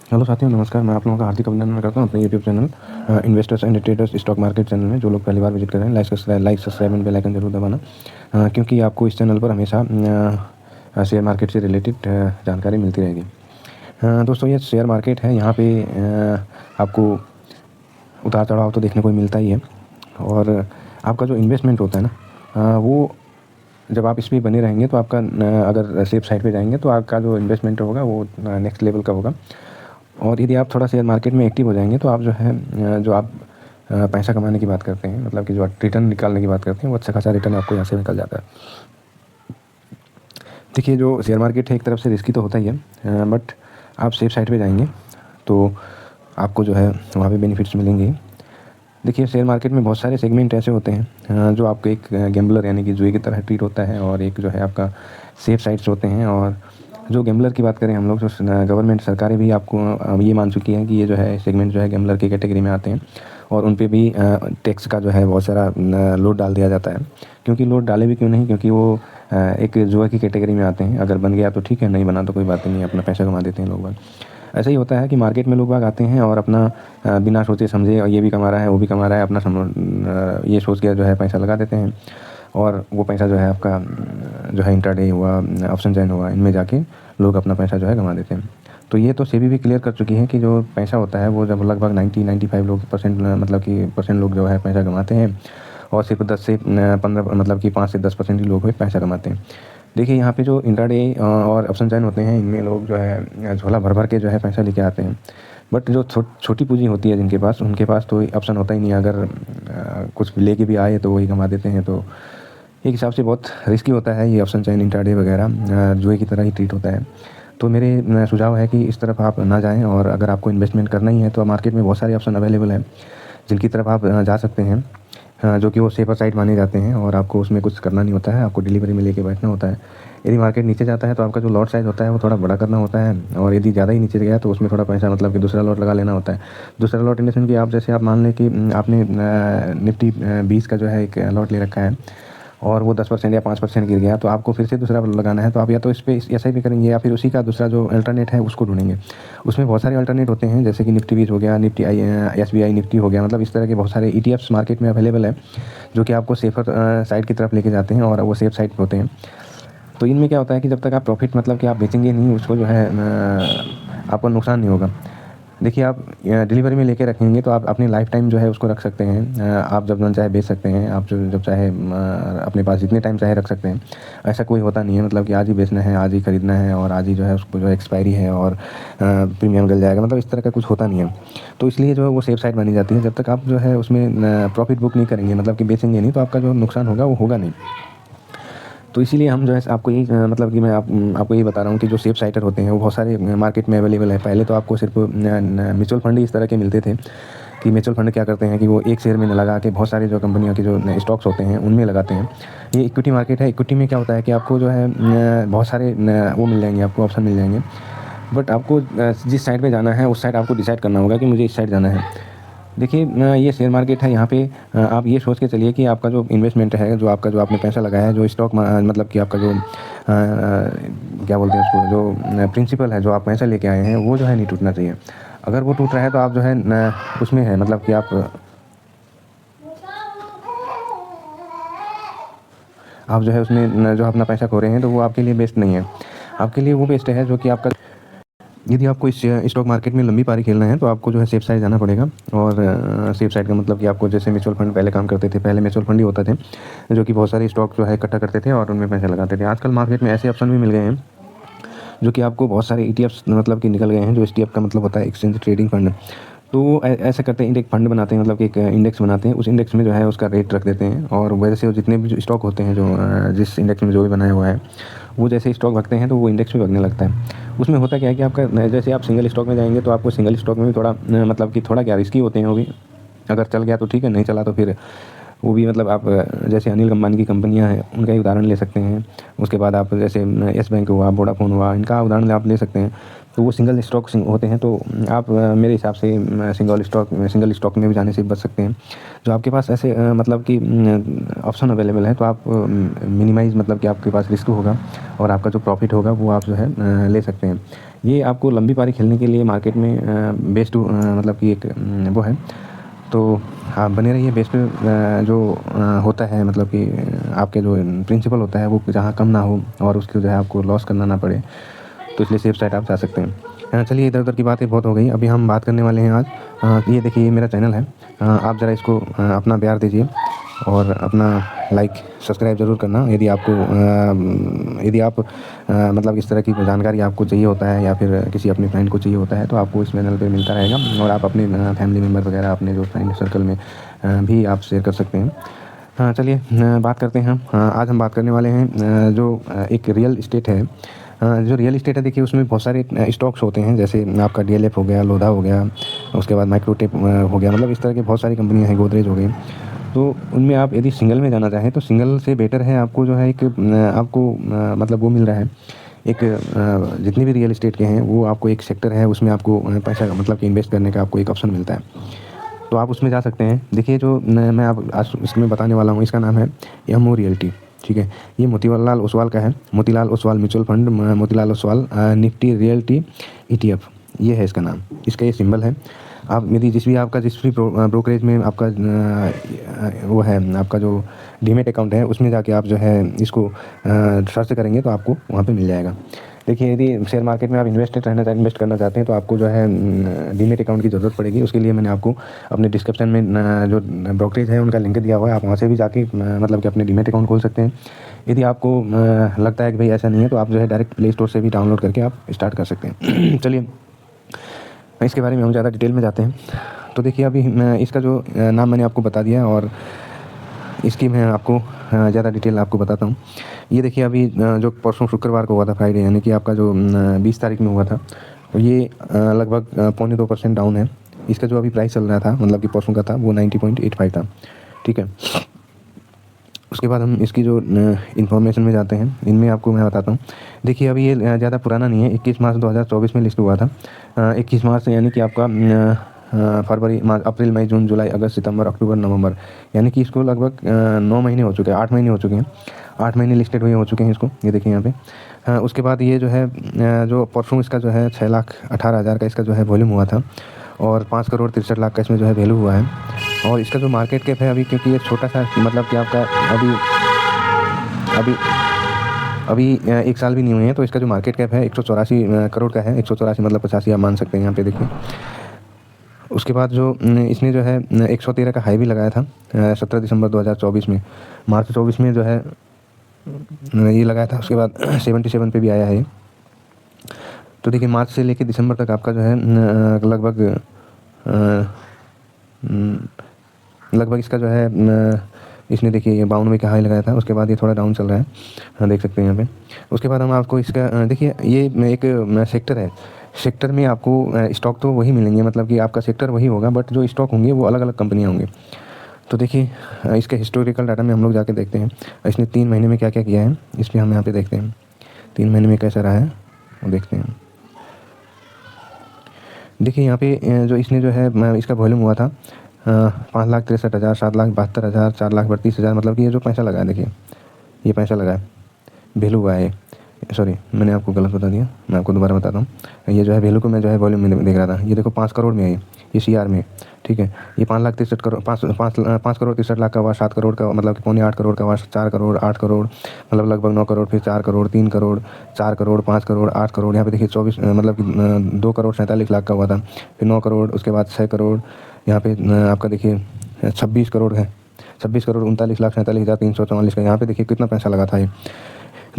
Hello साथियों, नमस्कार। मैं आप लोगों का हार्दिक अभिनंदन करता हूं अपने YouTube channel investors and traders stock market channel में। जो लोग पहली बार विजिट कर रहे हैं, like subscribe and bell icon जरूर दबाना, क्योंकि आपको इस चैनल पर हमेशा शेयर मार्केट से रिलेटेड जानकारी मिलती रहेगी। दोस्तों, ये शेयर मार्केट है, यहाँ पे आपको उतार चढ़ाव तो देखने को मिलता ही है। और आपका जो इन्वेस्टमेंट होता है ना, वो जब आप इसमें बने रहेंगे तो आपका अगर सेफ साइड पे जाएंगे तो आपका जो इन्वेस्टमेंट होगा वो नेक्स्ट लेवल का होगा। और यदि आप थोड़ा शेयर मार्केट में एक्टिव हो जाएंगे तो आप जो है जो आप पैसा कमाने की बात करते हैं, मतलब कि जो आप रिटर्न निकालने की बात करते हैं, वो अच्छा खासा रिटर्न आपको यहाँ से निकल जाता है। देखिए, जो शेयर मार्केट है एक तरफ से रिस्की तो होता ही है, बट आप सेफ साइड पे जाएंगे तो आपको जो है वहाँ पे बेनिफिट्स मिलेंगे। देखिए, शेयर मार्केट में बहुत सारे सेगमेंट ऐसे होते हैं जो आपको एक गैम्बलर यानी कि जुए की तरह ट्रीट होता है, और एक जो है आपका सेफ साइड्स होते हैं। और जो गैम्बलर की बात करें हम लोग, जो गवर्नमेंट सरकारें भी आपको ये मान चुकी हैं कि ये जो है सेगमेंट जो है गैम्बलर की कैटेगरी में आते हैं, और उन पे भी टैक्स का जो है बहुत सारा लोड डाल दिया जाता है। क्योंकि लोड डाले भी क्यों नहीं, क्योंकि वो एक जुआ की कैटेगरी में आते हैं। अगर बन गया तो ठीक है, नहीं बना तो कोई बात नहीं, अपना पैसा कमा देते हैं लोग बाग। ऐसा ही होता है कि मार्केट में लोग बाग आते हैं और अपना बिना सोचे समझे, और ये भी कमा रहा है वो भी कमा रहा है, अपना ये सोच के जो है पैसा लगा देते हैं। और वो पैसा जो है आपका जो है इंट्राडे हुआ, ऑप्शन चैन हुआ, इनमें जाके लोग अपना पैसा जो है कमा देते हैं। तो ये तो सेबी भी क्लियर कर चुकी है कि जो पैसा होता है वो जब लगभग 90-95 लोग परसेंट, मतलब कि परसेंट लोग जो है पैसा कमाते हैं, और सिर्फ 10 से 15, मतलब कि 5 से 10% ही लोग पैसा कमाते हैं। देखिए, यहाँ पे जो इंट्राडे और ऑप्शन चैन होते हैं, इनमें लोग जो है झोला भर भर के जो है पैसा लेके आते हैं। बट जो छोटी पूंजी होती है जिनके पास, उनके पास तो ऑप्शन होता ही नहीं है। अगर कुछ लेके भी आए तो वही कमा देते हैं। तो एक हिसाब से बहुत रिस्की होता है ये ऑप्शन चैन, इंट्राडे वगैरह, जुए की तरह ही ट्रीट होता है। तो मेरे सुझाव है कि इस तरफ आप ना जाएं, और अगर आपको इन्वेस्टमेंट करना ही है तो मार्केट में बहुत सारे ऑप्शन अवेलेबल हैं जिनकी तरफ आप जा सकते हैं, जो कि वो सेफर साइड माने जाते हैं, और आपको उसमें कुछ करना नहीं होता है, आपको डिलीवरी में लेके बैठना होता है। यदि मार्केट नीचे जाता है तो आपका जो लॉट साइज़ होता है वो थोड़ा बड़ा करना होता है, और यदि ज़्यादा ही नीचे गया तो उसमें थोड़ा पैसा, मतलब कि दूसरा लॉट लगा लेना होता है। दूसरा लॉट इन द सेंस कि आप जैसे आप मान लें कि आपने निफ्टी 20 का जो है एक लॉट ले रखा है, और वो 10% या 5% गिर गया, तो आपको फिर से दूसरा लगाना है। तो आप या तो इस पे ऐसा ही करेंगे, या फिर उसी का दूसरा जो अल्टरनेट है उसको ढूंढेंगे। उसमें बहुत सारे अल्टरनेट होते हैं, जैसे कि निफ्टी 20 हो गया, निफ्टी SBI निफ्टी हो गया, मतलब इस तरह के बहुत सारे ETFs मार्केट में अवेलेबल है जो कि आपको सेफर साइड की तरफ लेके जाते हैं, और वो सेफ साइड होते हैं। तो इनमें क्या होता है कि जब तक आप प्रॉफिट, मतलब कि आप बेचेंगे नहीं उसको, जो है आपको नुकसान नहीं होगा। देखिए, आप डिलीवरी में लेके रखेंगे तो आप अपनी लाइफ टाइम जो है उसको रख सकते हैं। आप जब मन चाहे बेच सकते हैं, आप जब चाहे अपने पास जितने टाइम चाहे रख सकते हैं। ऐसा कोई होता नहीं है, मतलब कि आज ही बेचना है, आज ही खरीदना है, और आज ही जो है उसको जो एक्सपायरी है और प्रीमियम गल जाएगा, मतलब इस तरह का कुछ होता नहीं है। तो इसलिए जो है वो सेफ साइड मानी जाती है। जब तक आप जो है उसमें प्रॉफिट बुक नहीं करेंगे, मतलब कि बेचेंगे नहीं, तो आपका जो नुकसान होगा वो होगा नहीं। तो इसीलिए हम जो है आपको यही मतलब कि मैं आपको यही बता रहा हूँ कि जो सेफ साइटर होते हैं वो बहुत सारे मार्केट में अवेलेबल है। पहले तो आपको सिर्फ म्यूचुअल फंड ही इस तरह के मिलते थे, कि म्यूचुअल फंड क्या करते हैं कि वो एक शेयर में न लगा के बहुत सारी जो कंपनियों के जो स्टॉक्स होते हैं उनमें लगाते हैं। ये इक्विटी मार्केट है। इक्विटी में क्या होता है कि आपको जो है बहुत सारे वो मिल जाएंगे, आपको ऑप्शन मिल जाएंगे। बट आपको जिस साइड पे जाना है उस साइड आपको डिसाइड करना होगा कि मुझे इस साइड जाना है। देखिए, ये शेयर मार्केट है, यहाँ पे आप ये सोच के चलिए कि आपका जो इन्वेस्टमेंट है, जो आपका जो आपने पैसा लगाया है, जो स्टॉक मतलब कि आपका जो क्या बोलते हैं उसको, जो प्रिंसिपल है, जो आप पैसा लेके आए हैं, वो जो है नहीं टूटना चाहिए। अगर वो टूट रहा है तो आप जो है उसमें है, मतलब कि आप जो है उसमें जो अपना पैसा खो रहे हैं, तो वो आपके लिए बेस्ट नहीं है। आपके लिए वो बेस्ट है जो कि आपका, यदि आपको इस स्टॉक मार्केट में लंबी पारी खेलना है तो आपको जो है सेफ साइड जाना पड़ेगा। और सेफ साइड का मतलब कि आपको, जैसे म्यूचुअल फंड पहले काम करते थे, पहले म्यूचुअल फंड ही होता थे जो कि बहुत सारे स्टॉक जो है इकट्ठा करते थे और उनमें पैसे लगाते थे। आजकल मार्केट में ऐसे ऑप्शन भी मिल गए हैं जो कि आपको बहुत सारे ETFs मतलब कि निकल गए हैं। जो ETF का मतलब होता है एक्सचेंज ट्रेडिंग फंड। तो वो ऐसा करते हैं, एक फंड बनाते हैं, मतलब कि एक इंडेक्स बनाते हैं, उस इंडेक्स में जो है उसका रेट रख देते हैं, और वजह से जितने भी जो स्टॉक होते हैं, जो जिस इंडेक्स में जो भी बनाया हुआ है, वो जैसे स्टॉक भागते हैं तो वो इंडेक्स भी भागने लगता है। उसमें होता क्या है कि आपका, जैसे आप सिंगल स्टॉक में जाएंगे तो आपको सिंगल स्टॉक में भी थोड़ा मतलब कि थोड़ा क्या रिस्की होते हैं वो भी। अगर चल गया तो ठीक है, नहीं चला तो फिर वो भी, मतलब आप जैसे अनिल अंबानी की कंपनियां हैं उनका ही उदाहरण ले सकते हैं। उसके बाद आप जैसे येस बैंक हुआ, वोडाफोन हुआ, इनका उदाहरण आप ले सकते हैं। तो वो सिंगल स्टॉक होते हैं, तो आप मेरे हिसाब से सिंगल स्टॉक में भी जाने से बच सकते हैं। जो आपके पास ऐसे मतलब कि ऑप्शन अवेलेबल है, तो आप मिनिमाइज़, मतलब कि आपके पास रिस्क होगा और आपका जो प्रॉफिट होगा वो आप जो है ले सकते हैं। ये आपको लंबी पारी खेलने के लिए मार्केट में बेस्ट मतलब कि एक वो है। तो आप बने रहिए बेस पे। जो होता है मतलब कि आपके जो प्रिंसिपल होता है वो जहाँ कम ना हो और उसको जो है आपको लॉस करना ना पड़े, तो इसलिए सेफ साइड आप जा सकते हैं। चलिए इधर उधर की बातें बहुत हो गई, अभी हम बात करने वाले हैं आज। ये देखिए ये मेरा चैनल है, आप ज़रा इसको अपना प्यार दीजिए और अपना लाइक सब्सक्राइब ज़रूर करना। यदि आपको यदि आप मतलब इस तरह की जानकारी आपको चाहिए होता है या फिर किसी अपने फ्रेंड को चाहिए होता है, तो आपको इस चैनल पे मिलता रहेगा और आप अपने फैमिली मेम्बर वगैरह अपने जो फ्रेंड सर्कल में भी आप शेयर कर सकते हैं। हाँ चलिए बात करते हैं हम। आज हम बात करने वाले हैं जो एक रियल इस्टेट है। जो रियल इस्टेट है देखिए उसमें बहुत सारे स्टॉक्स होते हैं, जैसे आपका डीएलएफ हो गया, लोधा हो गया, उसके बाद माइक्रोटेक हो गया, मतलब इस तरह की बहुत सारी कंपनियां हैं, गोदरेज हो गई। तो उनमें आप यदि सिंगल में जाना चाहें तो सिंगल से बेटर है आपको जो है एक आपको मतलब वो मिल रहा है एक जितने भी रियल इस्टेट के हैं वो आपको एक सेक्टर है, उसमें आपको पैसा मतलब कि इन्वेस्ट करने का आपको एक ऑप्शन मिलता है, तो आप उसमें जा सकते हैं। देखिए जो मैं आप आज इसमें बताने वाला हूँ इसका नाम है एमओ रियल्टी। ठीक है, ये मोतीलाल ओसवाल का है, Motilal Oswal mutual fund, Motilal Oswal Nifty realty ETF, ये है इसका नाम, इसका ये सिंबल है। आप यदि जिस भी ब्रोकरेज में आपका वो है आपका जो डीमेट अकाउंट है उसमें जाके आप जो है इसको सर्च करेंगे तो आपको वहाँ पे मिल जाएगा। देखिए यदि शेयर मार्केट में आप इन्वेस्ट करना चाहते हैं तो आपको जो है डीमेट अकाउंट की ज़रूरत पड़ेगी। उसके लिए मैंने आपको अपने डिस्क्रिप्शन में जो ब्रोकरेज है उनका लिंक दिया हुआ है, आप वहाँ से भी जाके मतलब कि अपने डीमेट अकाउंट खोल सकते हैं। यदि आपको लगता है कि भाई ऐसा नहीं है तो आप जो है डायरेक्ट प्ले स्टोर से भी डाउनलोड करके आप स्टार्ट कर सकते हैं। चलिए इसके बारे में हम ज़्यादा डिटेल में जाते हैं। तो देखिए अभी इसका जो नाम मैंने आपको बता दिया और इसकी मैं आपको ज़्यादा डिटेल आपको बताता हूँ। ये देखिए अभी जो परसों शुक्रवार को हुआ था, फ्राइडे, यानी कि आपका जो 20 तारीख में हुआ था, तो ये लगभग 0.2% डाउन है। इसका जो अभी प्राइस चल रहा था मतलब कि परसों का था वो 90.85 था। ठीक है, उसके बाद हम इसकी जो इन्फॉर्मेशन में जाते हैं, इनमें आपको मैं बताता हूँ। देखिए अभी ये ज़्यादा पुराना नहीं है, 21 मार्च 2024 में लिस्ट हुआ था। 21 मार्च यानी कि आपका फरवरी, मार्च, अप्रैल, मई, जून, जुलाई, अगस्त, सितंबर, अक्टूबर, नवंबर, यानी कि इसको लगभग 9 महीने हो चुके हैं, 8 महीने हो चुके हैं, 8 महीने लिस्टेड हुए हो चुके हैं इसको। ये देखिए यहाँ पे। उसके बाद ये जो है जो परसों इसका जो है 6,18,000 का इसका जो है वॉल्यूम हुआ था और 5,63,00,000 का इसमें जो है वैल्यू हुआ है। और इसका जो मार्केट कैप है अभी, क्योंकि ये छोटा सा मतलब कि आपका अभी अभी अभी 1 साल भी नहीं हुए हैं, तो इसका जो मार्केट कैप है 184 करोड़ का है। 184 मतलब 85 आप मान सकते हैं यहाँ पे देखिए। उसके बाद जो इसने जो है 113 का हाई भी लगाया था 17 दिसंबर 2024 में, मार्च 24 में जो है ये लगाया था। उसके बाद 77 पे भी आया है ये। तो देखिए मार्च से लेकर दिसंबर तक आपका जो है लगभग इसका जो है इसने देखिए ये 92 का हाई लगाया था। उसके बाद ये थोड़ा डाउन चल रहा है, हाँ देख सकते हैं यहाँ पे। उसके बाद हम आपको इसका देखिए ये एक सेक्टर है, सेक्टर में आपको स्टॉक तो वही मिलेंगे, मतलब कि आपका सेक्टर वही होगा, बट जो स्टॉक होंगे वो अलग अलग कंपनियाँ होंगी। तो देखिए इसके हिस्टोरिकल डाटा में हम लोग जाके देखते हैं इसने 3 महीने में क्या क्या किया है, इस पर हम यहाँ पे देखते हैं 3 महीने में कैसा रहा है वो देखते हैं। देखिए यहाँ पे जो इसने जो है इसका वॉल्यूम हुआ था 5,63,000, 7,72,000, 4,32,000, मतलब कि ये जो पैसा लगा है देखिए ये पैसा लगा है, वैल्यू हुआ है। सॉरी मैंने आपको गलत बता दिया, मैं आपको दोबारा बताता हूँ। ये जो है वैल्यू को मैं जो है वॉल्यूम में देख रहा था, ये देखो 5 करोड़ में है ये सीआर में। ठीक है, ये 5,63,000 का हुआ, 7 करोड़ का मतलब कि 7.25 करोड़ का हुआ, 4 करोड़, 8 करोड़, मतलब लगभग 9 करोड़, फिर 4 करोड़, 3 करोड़, 4 करोड़, 5 करोड़, 8 करोड़, यहाँ पे देखिए 24 मतलब कि 2,47,00,000 का हुआ था, फिर 9 करोड़, उसके बाद 6 करोड़, यहाँ पे आपका देखिए 26 करोड़ है, 26 करोड़ 39,47,344 का। यहाँ पे देखिए कितना पैसा लगा था ये।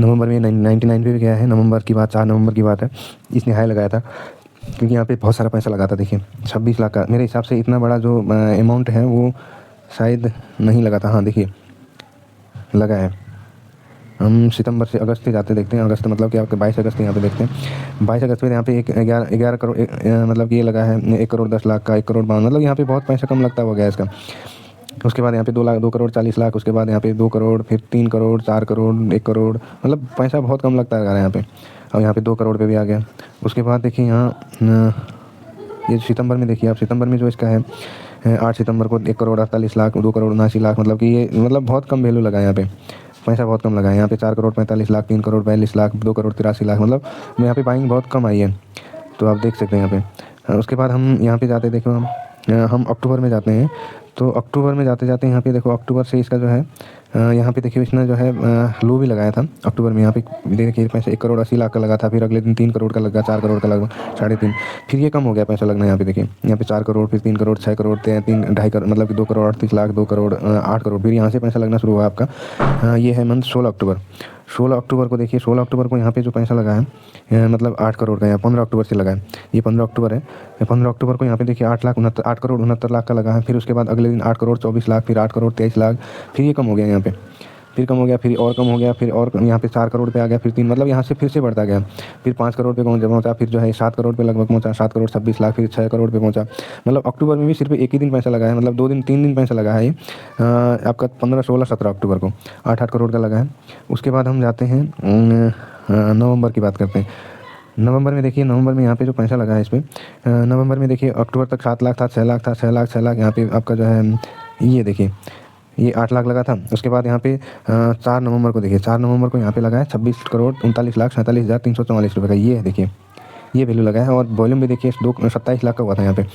नवंबर में 99 पे भी गया है, नवंबर की बात, 4 नवंबर की बात है, इसने हाई लगाया था, क्योंकि यहाँ पे बहुत सारा पैसा लगा था। देखिए 26 लाख का, मेरे हिसाब से इतना बड़ा जो अमाउंट है वो शायद नहीं लगा था। हाँ देखिए लगा है। हम सितंबर से अगस्त से जाते देखते हैं, अगस्त मतलब कि आपके 22 अगस्त यहाँ पे देखते हैं। 22 अगस्त में यहाँ पे 11 करोड़ मतलब कि ये लगा है 1 करोड़ 10 लाख का, 1 करोड़ 52, मतलब यहाँ पे बहुत पैसा कम लगता हुआ गया इसका। उसके बाद यहाँ पे 2 करोड़ 40 लाख, उसके बाद यहाँ पे 2 करोड़, फिर 3 करोड़, 4 करोड़, 1 करोड़, मतलब पैसा बहुत कम लगता है यहाँ पे। और यहाँ पे 2 करोड़ पे भी आ गया। उसके बाद देखिए यहाँ ये सितंबर में देखिए आप, सितंबर में जो इसका है 8 सितंबर को 1 करोड़ 48 लाख, 2 करोड़ 79 लाख, मतलब कि ये मतलब बहुत कम वैल्यू लगा यहाँ पे। पैसा बहुत कम लगा है। यहाँ पे 4 करोड़ 45 लाख, 3 करोड़ 42 लाख, 2 करोड़ 83 लाख, मतलब यहाँ पे बाइंग बहुत कम आई है। तो आप देख सकते हैं यहाँ पे। उसके बाद हम यहाँ पे जाते, देखो हम अक्टूबर में जाते हैं। तो अक्टूबर में जाते जाते यहाँ पे देखो, अक्टूबर से इसका जो है यहाँ पे देखिए इसने जो है लो भी लगाया था अक्टूबर में। यहाँ पे देखिए पैसा 1 करोड़ 80 लाख का लगा था, फिर अगले दिन 3 करोड़ का लगा, 4 करोड़ का लगा, 3.5, फिर ये कम हो गया पैसा लगना। यहाँ पे देखिए, यहाँ पे 4 करोड़, फिर 3 करोड़, 6 करोड़, 3.5 करोड़, मतलब कि 2 करोड़ 38 लाख, 2 करोड़ 8 करोड़, फिर यहाँ से पैसा लगना शुरू हुआ आपका। ये है मंथ 16 अक्टूबर। 16 अक्टूबर को देखिए, 16 अक्टूबर को यहाँ पे जो पैसा लगा है मतलब 8 करोड़ का, यहाँ 15 अक्टूबर से लगा है, ये 15 अक्टूबर है। 15 अक्टूबर को यहाँ पे देखिए 8 करोड़ 69 लाख का लगा है। फिर उसके बाद अगले दिन 8 करोड़ 24 लाख, फिर 8 करोड़ 23 लाख, फिर ये कम हो गया यहाँ पे, फिर कम हो गया, फिर और कम हो गया, फिर और यहाँ पे 4 करोड़ पे आ गया, फिर 3, मतलब यहाँ से फिर से बढ़ता गया। फिर 5 करोड़ पे पहुँचा, फिर जो है 7 करोड़ पे लगभग पहुँचा, 7 करोड़ 26 लाख, फिर 6 करोड़ पे पहुँचा। मतलब अक्टूबर में भी सिर्फ एक ही दिन पैसा लगा है, मतलब 2 दिन 3 दिन पैसा लगा है ये आपका 15, 16, 17 अक्टूबर को 8 करोड़ का लगा है। उसके बाद हम जाते हैं नवंबर की बात करते हैं। नवंबर में देखिए, नवंबर में यहाँ पे जो पैसा लगा है इस पर, नवंबर में देखिए अक्टूबर तक 7 लाख था, 6 लाख था, 6 लाख 6 लाख, यहाँ पे आपका जो है ये देखिए ये 8 लाख लगा था। उसके बाद यहाँ पे 4 नवंबर को देखिए, 4 नवंबर को यहाँ पे लगा है 26 करोड़ 39 लाख 47,344 रुपये का, ये देखिए ये वैल्यू लगा है। और वॉल्यूम भी देखिए 27 लाख का हुआ था यहाँ पे।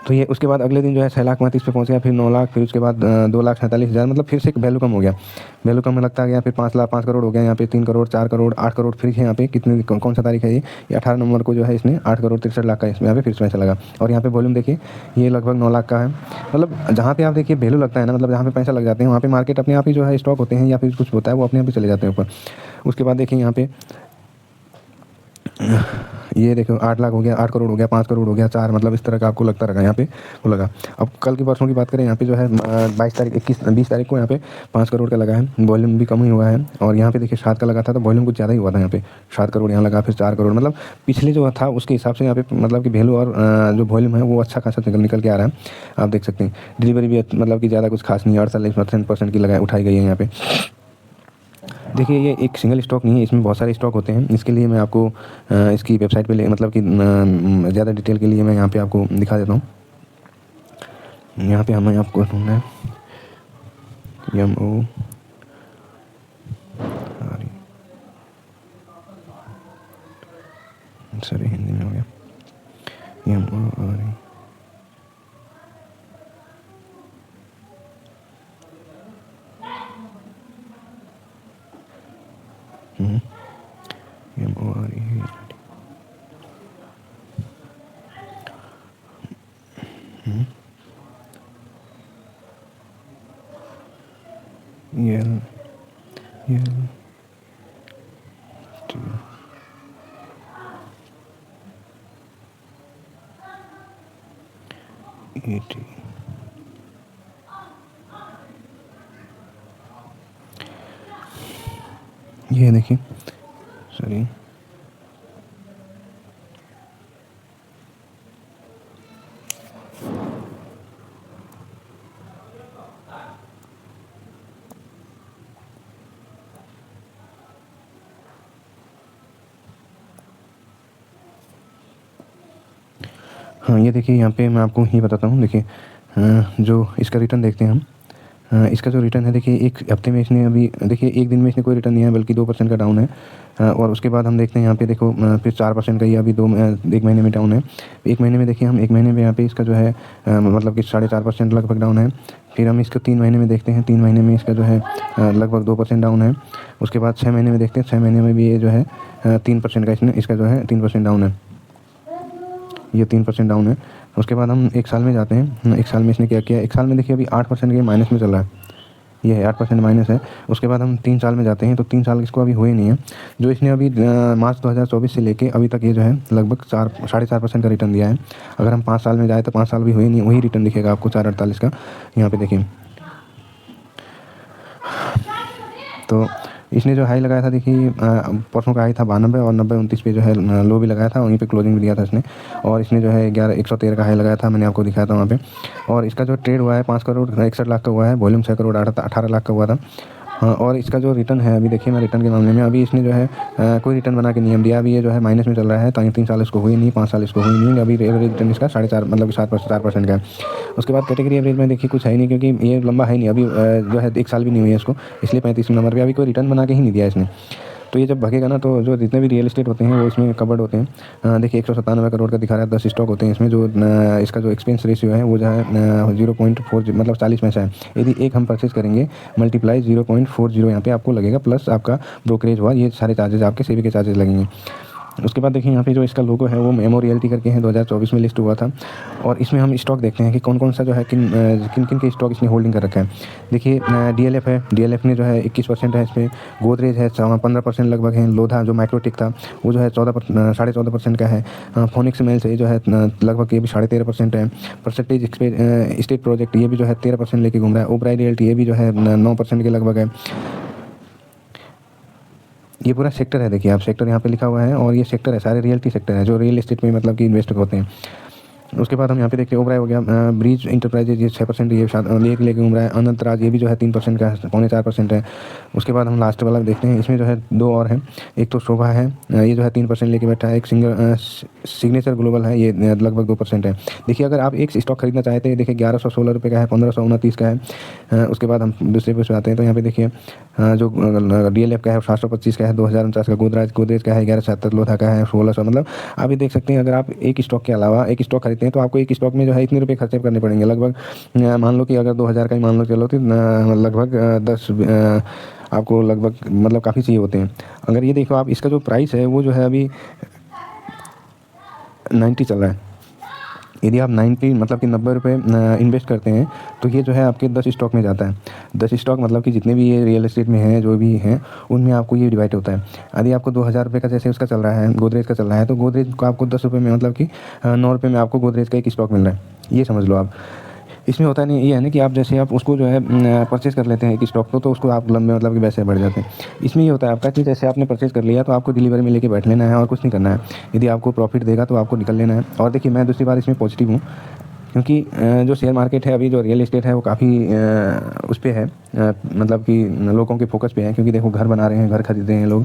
तो ये उसके बाद अगले दिन जो है 6 लाख 35 पे पहुँच गया, फिर 9 लाख, फिर उसके बाद 2,47,000, मतलब फिर से वैल्यू कम हो गया, वैल्यू कम में लगता गया। फिर 5 करोड़ हो गया, यहाँ पे 3 करोड़ 4 करोड़ 8 करोड़, फिर यहाँ पे कितने कौन सा तारीख है ये 18 नवंबर को जो है इसने 8 करोड़ 63 लाख का इसमें यहाँ पे फिर से पैसा लगा। और यहाँ पे वॉल्यूम देखिए ये लगभग 9 लाख का है। मतलब जहाँ पे आप देखिए वैल्यू लगता है ना, मतलब जहाँ पे पैसा लग जाते हैं वहाँ पे मार्केट अपने आप ही जो है स्टॉक होते हैं या फिर कुछ होता है वो अपने आप ही चले जाते हैं ऊपर। उसके बाद देखिए यहाँ पे ये देखो 8 लाख हो गया, 8 करोड़ हो गया, 5 करोड़ हो गया, 4, मतलब इस तरह का आपको लगता रहेगा यहाँ पे वो लगा। अब कल की परसों की बात करें, यहाँ पे जो है 22 तारीख 20 तारीख को यहाँ पे 5 करोड़ का लगा है, वॉल्यूम भी कम ही हुआ है। और यहाँ पे देखिए 7 का लगा था तो वॉल्यूम कुछ ज़्यादा ही हुआ था, यहाँ पे 7 करोड़ यहाँ लगा, फिर 4 करोड़, मतलब पिछले जो था उसके हिसाब से यहाँ पे मतलब कि वैल्यू और जो वॉल्यूम है वो अच्छा खासा निकल के आ रहा है, आप देख सकते हैं। डिलीवरी भी मतलब कि ज़्यादा कुछ खास नहीं है, 48% की लगाई उठाई गई है यहाँ पे। देखिए ये एक सिंगल स्टॉक नहीं है, इसमें बहुत सारे स्टॉक होते हैं। इसके लिए मैं आपको इसकी वेबसाइट पे मतलब कि ज़्यादा डिटेल के लिए मैं यहाँ पे आपको दिखा देता हूँ। यहाँ पे हमें आपको ढूंढना है MO, सॉरी हिंदी में हो गया, MORE। ये देखिए, सॉरी हाँ, ये देखिए यहाँ पे मैं आपको ये बताता हूँ। देखिए जो इसका रिटर्न देखते हैं हम, इसका जो रिटर्न है देखिए एक हफ्ते में इसने अभी देखिए एक दिन में इसने कोई रिटर्न नहीं है, बल्कि 2% का डाउन है। और उसके बाद हम देखते हैं यहाँ पे देखो फिर 4% का ये अभी 1 महीने में डाउन है। 1 महीने में देखिए हम 1 महीने में यहाँ पे इसका जो है मतलब कि 4.5% लगभग डाउन है। फिर हम इसको 3 महीने में देखते हैं, 3 महीने में इसका जो है लगभग 2% डाउन है। उसके बाद 6 महीने में देखते हैं, 6 महीने में भी ये जो है 3% का इसका जो है 3% डाउन है, ये 3% डाउन है। उसके बाद हम 1 साल में जाते हैं, 1 साल में इसने क्या किया, 1 साल में देखिए अभी 8% के माइनस में चल रहा है, ये है 8% माइनस है। उसके बाद हम 3 साल में जाते हैं, तो 3 साल इसको अभी हुए नहीं है। जो इसने अभी मार्च 2024 से लेके अभी तक ये जो है लगभग 4.5% का रिटर्न दिया है। अगर हम 5 साल में जाए तो 5 साल भी हुए नहीं, वही रिटर्न दिखेगा आपको 4.48 का यहाँ पे देखिए। तो इसने जो हाई लगाया था देखिए परसों का हाई था 92 और 90-29 पे जो है लो भी लगाया था, वहीं पे क्लोजिंग भी दिया था इसने। और इसने जो है 113 का हाई लगाया था, मैंने आपको दिखाया था वहाँ पे। और इसका जो ट्रेड हुआ है 5 करोड़ 61 लाख का हुआ है, वॉल्यूम 6 करोड़ 18 लाख का हुआ था। हाँ, और इसका जो रिटर्न है, अभी देखिए मैं रिटर्न के मामले में, अभी इसने जो है कोई रिटर्न बना के नहीं दिया। अभी ये जो है माइनस में चल रहा है, 3 साल इसको हुई नहीं, 5 साल इसको हुई नहीं। अभी एवरेज रिटर्न इसका 4.5 मतलब 4% का है। उसके बाद कैटेगरी एवरेज में देखिए कुछ है ही नहीं, क्योंकि ये लंबा है नहीं अभी, जो है 1 साल भी नहीं हुई है इसको, इसलिए 35 नंबर पे अभी कोई रिटर्न बना के ही नहीं दिया इसने। तो ये जब भगेगा ना, तो जो जितने भी रियल एस्टेट होते हैं वो इसमें कवर्ड होते हैं। देखिए 197 करोड़ का दिखा रहा है, 10 स्टॉक होते हैं इसमें। जो इसका जो एक्सपेंस रेशियो है वो जो है 0.4 मतलब 40 में से है। यदि एक हम परचेज करेंगे, मल्टीप्लाई 0.40 यहाँ पे आपको लगेगा, प्लस आपका ब्रोकरेज हुआ, ये सारे चार्जेज आपके सेवी के चार्जेस लगेंगे। उसके बाद देखिए यहाँ पे जो इसका लोगो है वो मेमो रियल्टी करके है, 2024 में लिस्ट हुआ था। और इसमें हम स्टॉक देखते हैं कि कौन कौन सा जो है किन किन के स्टॉक इसने होल्डिंग कर रखा है। देखिए डीएलएफ है, डीएलएफ ने जो है 21% है इस पर। गोदरेज है 15% लगभग है। लोधा जो माइक्रोटिक था वो जो है 14.5% का है। फोनिक्स मेल्स ये जो है लगभग ये भी 13.5% है। परसेंटेज स्टेट प्रोजेक्ट ये भी जो है 13% लेके घूम रहा है। ओबराई रियल्टी ये भी जो है 9% के लगभग है। ये पूरा सेक्टर है, देखिए आप, सेक्टर यहाँ पे लिखा हुआ है, और ये सेक्टर है, सारे रियल्टी सेक्टर है जो रियल एस्टेट में मतलब कि इन्वेस्ट होते हैं। उसके बाद हम यहाँ पे देखते हैं ओबराय हो गया, ब्रिज इंटरप्राइजेज ये 6% ये लेके घूम रहा है। अनंत राज ये भी जो है 3% का है, 3.25% है। उसके बाद हम लास्ट वाला देखते हैं, इसमें जो है 2 और हैं। एक तो शोभा है, ये जो है 3% लेके बैठा है। एक सिग्नेचर ग्लोबल है, ये लगभग 2% है। देखिए अगर आप एक स्टॉक खरीदना चाहते हैं, देखिए 1116 रुपये का है, 1529 का है। उसके बाद हम दूसरे पे आते हैं, तो यहाँ पे देखिए जो डीएलएफ का है 725 का है, 2049 का। गोदरेज का है 1176, लोधा का है 1600। मतलब आप ये देख सकते हैं, अगर आप एक स्टॉक के अलावा एक स्टॉक खरीदते हैं तो आपको एक स्टॉक में जो है इतने रुपए खर्चे करने पड़ेंगे। लगभग मान लो कि अगर 2000 का ही मान लो चलो, तो लगभग 10 आपको लगभग मतलब काफ़ी चाहिए होते हैं। अगर ये देखो आप, इसका जो प्राइस है वो जो है अभी 90 चल रहा है। यदि आप 90 मतलब कि 90 रुपये इन्वेस्ट करते हैं, तो ये जो है आपके 10 स्टॉक में जाता है। 10 स्टॉक मतलब कि जितने भी ये रियल एस्टेट में हैं, जो भी हैं, उनमें आपको ये डिवाइड होता है। यदि आपको 2000 रुपये का जैसे उसका चल रहा है, गोदरेज का चल रहा है, तो गोदरेज को आपको 10 रुपये में मतलब कि 9 रुपये में आपको गोदरेज का एक स्टॉक मिल रहा है, ये समझ लो आप। इसमें होता नहीं ये है ना कि आप जैसे आप उसको जो है परचेज़ कर लेते हैं एक स्टॉक तो उसको आप लंबे मतलब कि वैसे बढ़ जाते हैं। इसमें ये होता है आपका कि जैसे आपने परचेज़ कर लिया तो आपको डिलीवरी में लेके बैठ लेना है और कुछ नहीं करना है। यदि आपको प्रॉफिट देगा तो आपको निकल लेना है। और देखिए मैं दूसरी बार इसमें पॉजिटिव हूँ, क्योंकि जो शेयर मार्केट है, अभी जो रियल एस्टेट है वो काफ़ी उस पे है, मतलब कि लोगों के फोकस पे है। क्योंकि देखो घर बना रहे हैं, घर खरीद रहे हैं लोग,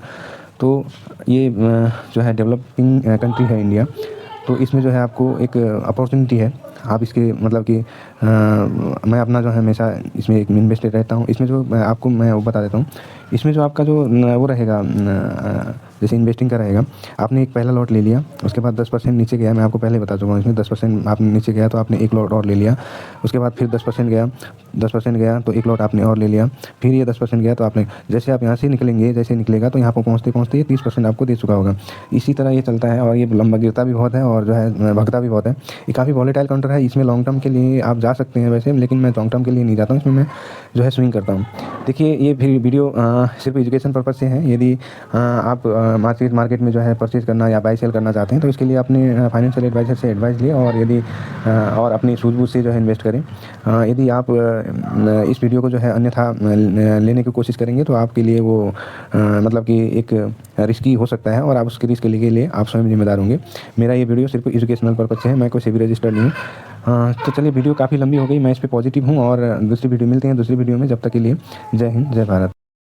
तो ये जो है डेवलपिंग कंट्री है इंडिया, तो इसमें जो है आपको एक अपॉर्चुनिटी है। आप इसके मतलब कि मैं अपना जो है हमेशा इसमें एक इन्वेस्टेड रहता हूँ। इसमें जो आपको मैं वो बता देता हूँ, इसमें जो आपका जो वो रहेगा, जैसे इन्वेस्टिंग का रहेगा, आपने एक पहला लॉट ले लिया, उसके बाद 10% नीचे गया, मैं आपको पहले बता चुका हूँ, इसमें 10% आपने नीचे गया तो आपने एक लॉट और ले लिया। उसके बाद फिर 10% गया तो एक लॉट आपने और ले लिया। फिर ये 10% गया तो आपने, जैसे आप यहाँ से निकलेंगे, जैसे निकलेगा तो यहाँ पर पहुँचते ये 30% आपको दे चुका होगा। इसी तरह ये चलता है, और ये लंबा गिरता भी बहुत है और जो है भगता भी बहुत है। ये काफ़ी वॉलेटाइल काउंटर है, इसमें लॉन्ग टर्म के लिए आप जा सकते हैं वैसे, लेकिन मैं लॉन्ग टर्म के लिए नहीं जाता हूँ, इसमें मैं जो है स्विंग करता हूँ। देखिए ये वीडियो सिर्फ एजुकेशन पर्पज़ से है। यदि आप मार्केट में जो है परचेज़ करना या बाई सेल करना चाहते हैं, तो इसके लिए अपने फाइनेंशियल एडवाइज़र से एडवाइस लें, और यदि और अपनी सूझबूझ से जो है इन्वेस्ट करें। यदि आप इस वीडियो को जो है अन्यथा लेने की कोशिश करेंगे तो आपके लिए वो मतलब कि एक रिस्की हो सकता है, और आप उसके रिस्क के लिए आप स्वयं जिम्मेदार होंगे। मेरा ये वीडियो सिर्फ एजुकेशनल पर्पज़ से है, मैं कोई सेबी रजिस्टर्ड नहीं हूँ। तो चलिए, वीडियो काफ़ी लंबी हो गई, मैं इस पर पॉजिटिव हूँ, और दूसरी वीडियो मिलते हैं दूसरी वीडियो में। जब तक के लिए जय हिंद, जय भारत।